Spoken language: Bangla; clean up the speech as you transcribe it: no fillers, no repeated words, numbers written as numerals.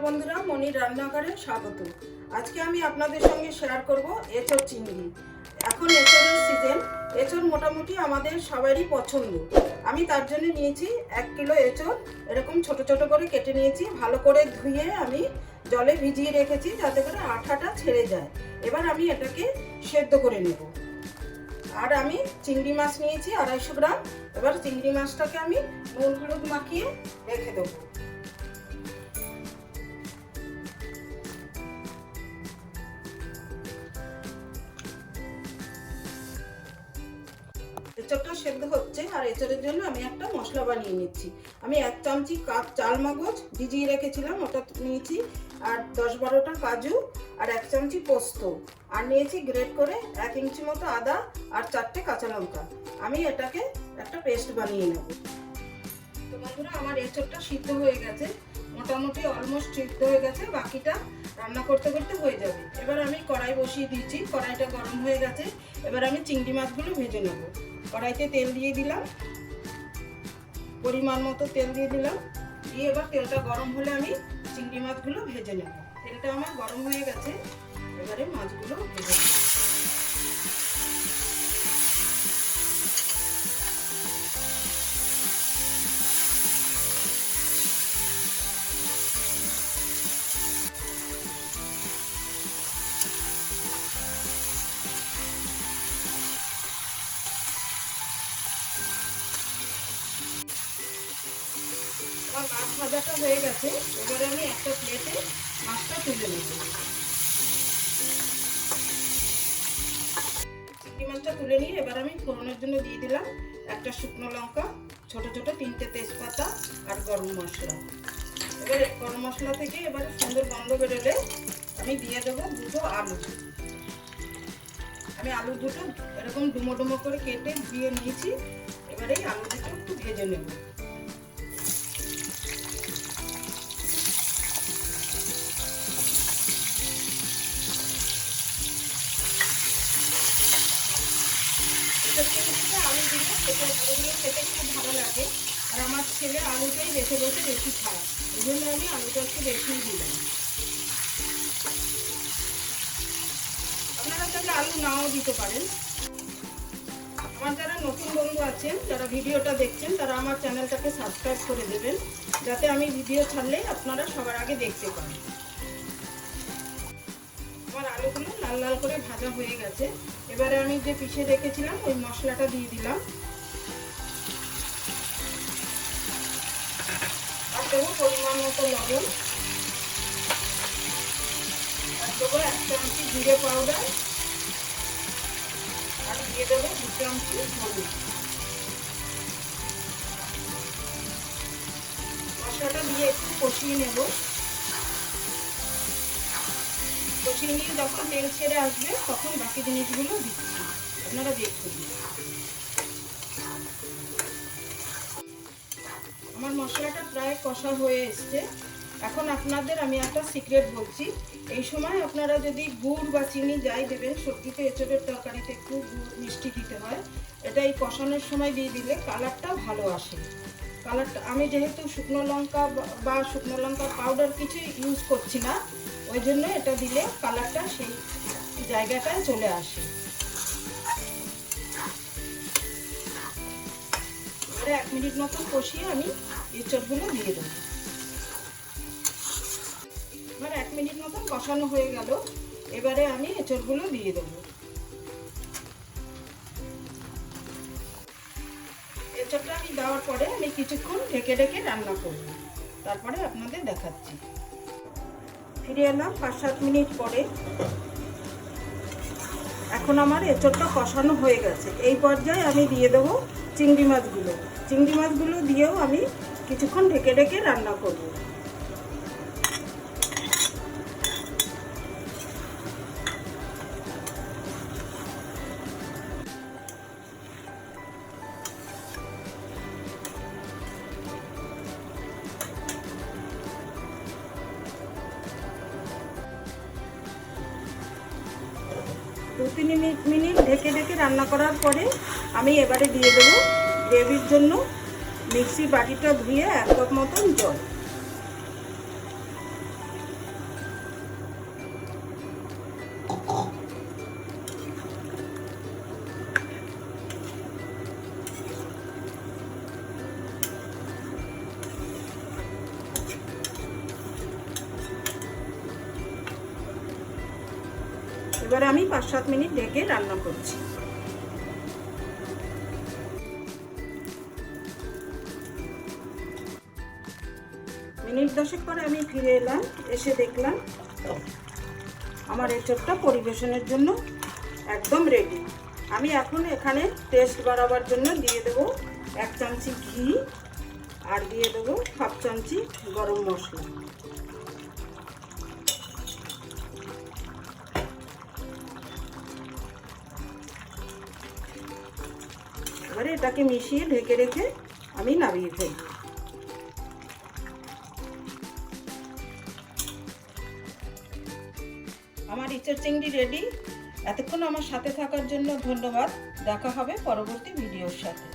বন্ধুরা, মনির রান্নাঘরে স্বাগত। আজকে আমি আপনাদের সঙ্গে শেয়ার করব এঁচোড় চিংড়ি। এখন এঁচোড়ের সিজন। এঁচোড় মোটামুটি আমাদের সবারই পছন্দ। আমি তার জন্য নিয়েছি 1 কিলো এঁচোড়। এরকম ছোট ছোট করে কেটে নিয়েছি। ভালো করে ধুয়ে আমি জলে ভিজিয়ে রেখেছি যাতে করে আঠাটা ছেড়ে যায়। এবার আমি এটাকে সেদ্ধ করে নেব। আর আমি চিংড়ি মাছ নিয়েছি 250 গ্রাম। এবার চিংড়ি মাছটাকে আমি নুন হলুদ মাখিয়ে রেখে দেবো। এঁচোড়টা সেদ্ধ হচ্ছে আর এঁচোড়ের জন্য আমি একটা মশলা বানিয়ে নিচ্ছি। আমি 1 চামচি চাল মগজ ভিজিয়ে রেখেছিলাম, ওটা নিয়েছি। আর 10-12টা কাজু আর 1 চামচি পোস্ত। আর নিয়েছি গ্রেট করে 1 ইঞ্চি মতো আদা আর 4টে কাঁচা লঙ্কা। আমি এটাকে একটা পেস্ট বানিয়ে নেব। তো বন্ধুরা, আমার এঁচোড়টা সিদ্ধ হয়ে গেছে, মোটামুটি অলমোস্ট সিদ্ধ হয়ে গেছে। বাকিটা রান্না করতে করতে হয়ে যাবে। এবার আমি কড়াই বসিয়ে দিচ্ছি। কড়াইটা গরম হয়ে গেছে। এবার আমি চিংড়ি মাছগুলো ভেজে নেব। কড়াইতে তেল দিয়ে দিলাম, পরিমাণ মতো তেল দিয়ে দিলাম। দিয়ে এবার তেলটা গরম হলে আমি চিংড়ি মাছগুলো ভেজে নেব। তেলটা আমার গরম হয়ে গেছে, এবারে মাছগুলো ভেজে নেব। আমার মাছ ভাজাটা হয়ে গেছে। এবারে আমি একটা প্লেটে মাছটা তুলে নেব। চিংড়ি মাছটা তুলে নিয়ে এবার আমি ফোড়নের জন্য দিয়ে দিলাম একটা শুকনো লঙ্কা, ছোট ছোট 3টে তেজপাতা আর গরম মশলা। এবারে গরম মশলা থেকে এবারে সুন্দর গন্ধ বেরোলে আমি দিয়ে দেবো 2টো আলু। আমি আলু দুটো এরকম ডুমো ডুমো করে কেটে দিয়ে নিয়েছি। এবারে এই আলু দুটো একটু ভেজে নেব। আলু দিলে আলুগুলো খেতে খুব ভালো লাগে। আর আমার ছেলে আলুটাই বেশি খায়, এই জন্য আমি আলুটা একটু বেশিই দিলাম। আপনারা চাইলে আলু নাও দিতে পারেন। আমার যারা নতুন বন্ধু আছেন, যারা ভিডিওটা দেখছেন, তারা আমার চ্যানেলটাকে সাবস্ক্রাইব করে দেবেন, যাতে আমি ভিডিও ছাড়লেই আপনারা সবার আগে দেখতে পান। আমার আলুগুলো লাল লাল করে ভাজা হয়ে গেছে। এবারে আমি যে পিষে রেখেছিলাম ওই মশলাটা দিয়ে দিলাম। আর দেবো পরিমাণ মতো লবণ। আর দেবো 1 চামচি জিরে পাউডার। আর দিয়ে দেবো 2 চামচি হলুদ। মশলাটা দিয়ে একটু কষিয়ে নেব। কষিয়ে নিয়ে যখন তেল ছেড়ে আসবে তখন বাকি জিনিসগুলো দিচ্ছি, আপনারা দেখুন। আমার মশলাটা প্রায় কষা হয়ে এসছে। এখন আপনাদের আমি একটা সিক্রেট বলছি। এই সময় আপনারা যদি গুড় বা চিনি যাই দেবেন, সবজিতে এঁচোড়ের তরকারিতে একটু গুড় মিষ্টি দিতে হয়। এটা এই কষানোর সময় দিয়ে দিলে কালারটা ভালো আসে। কালারটা আমি যেহেতু শুকনো লঙ্কা বা শুকনো লঙ্কা পাউডার কিছু ইউজ করছি না, ওই জন্য এটা দিলে কালারটা সেই জায়গাটায় চলে আসে। এবারে 1 মিনিট মতন কষিয়ে আমি এঁচোড়গুলো দিয়ে দেবো। এবার 1 মিনিট মতন কষানো হয়ে গেল। এবারে আমি এঁচোড়গুলো দিয়ে দেবো। এঁচোড়টা আমি দেওয়ার পরে আমি কিছুক্ষণ ঢেকে ঢেকে রান্না করব, তারপরে আপনাদের দেখাচ্ছি। ফিরে এলাম 5-7 মিনিট পরে। এখন আমার এঁচোড়টা কষানো হয়ে গেছে। এই পর্যায়ে আমি দিয়ে দেবো চিংড়ি মাছগুলো। চিংড়ি মাছগুলো দিয়েও আমি কিছুক্ষণ ঢেকে ঢেকে রান্না করব। দু 3 মিনিট ঢেকে ঢেকে রান্না করার পরে আমি এবারে দিয়ে দেবো গ্রেভির জন্য মিক্সি বাটিটা ধুয়ে 1 কাপ মতন জল। এবারে আমি 5-7 মিনিট ঢেকে রান্না করছি। মিনিট 10 পরে আমি ফিরে এলাম, এসে দেখলাম আমার এঁচোড়টা পরিবেশনের জন্য একদম রেডি। আমি এখন এখানে টেস্ট বাড়াবার জন্য দিয়ে দেবো 1 চামচি ঘি আর দিয়ে দেবো 1/2 চামচি গরম মশলা। এবারে এটাকে মিশিয়ে ঢেকে রেখে আমি নামিয়ে ফেলব। আমার ইঁচড় চিংড়ি রেডি। এতক্ষণ আমার সাথে থাকার জন্য ধন্যবাদ। দেখা হবে পরবর্তী ভিডিওর সাথে।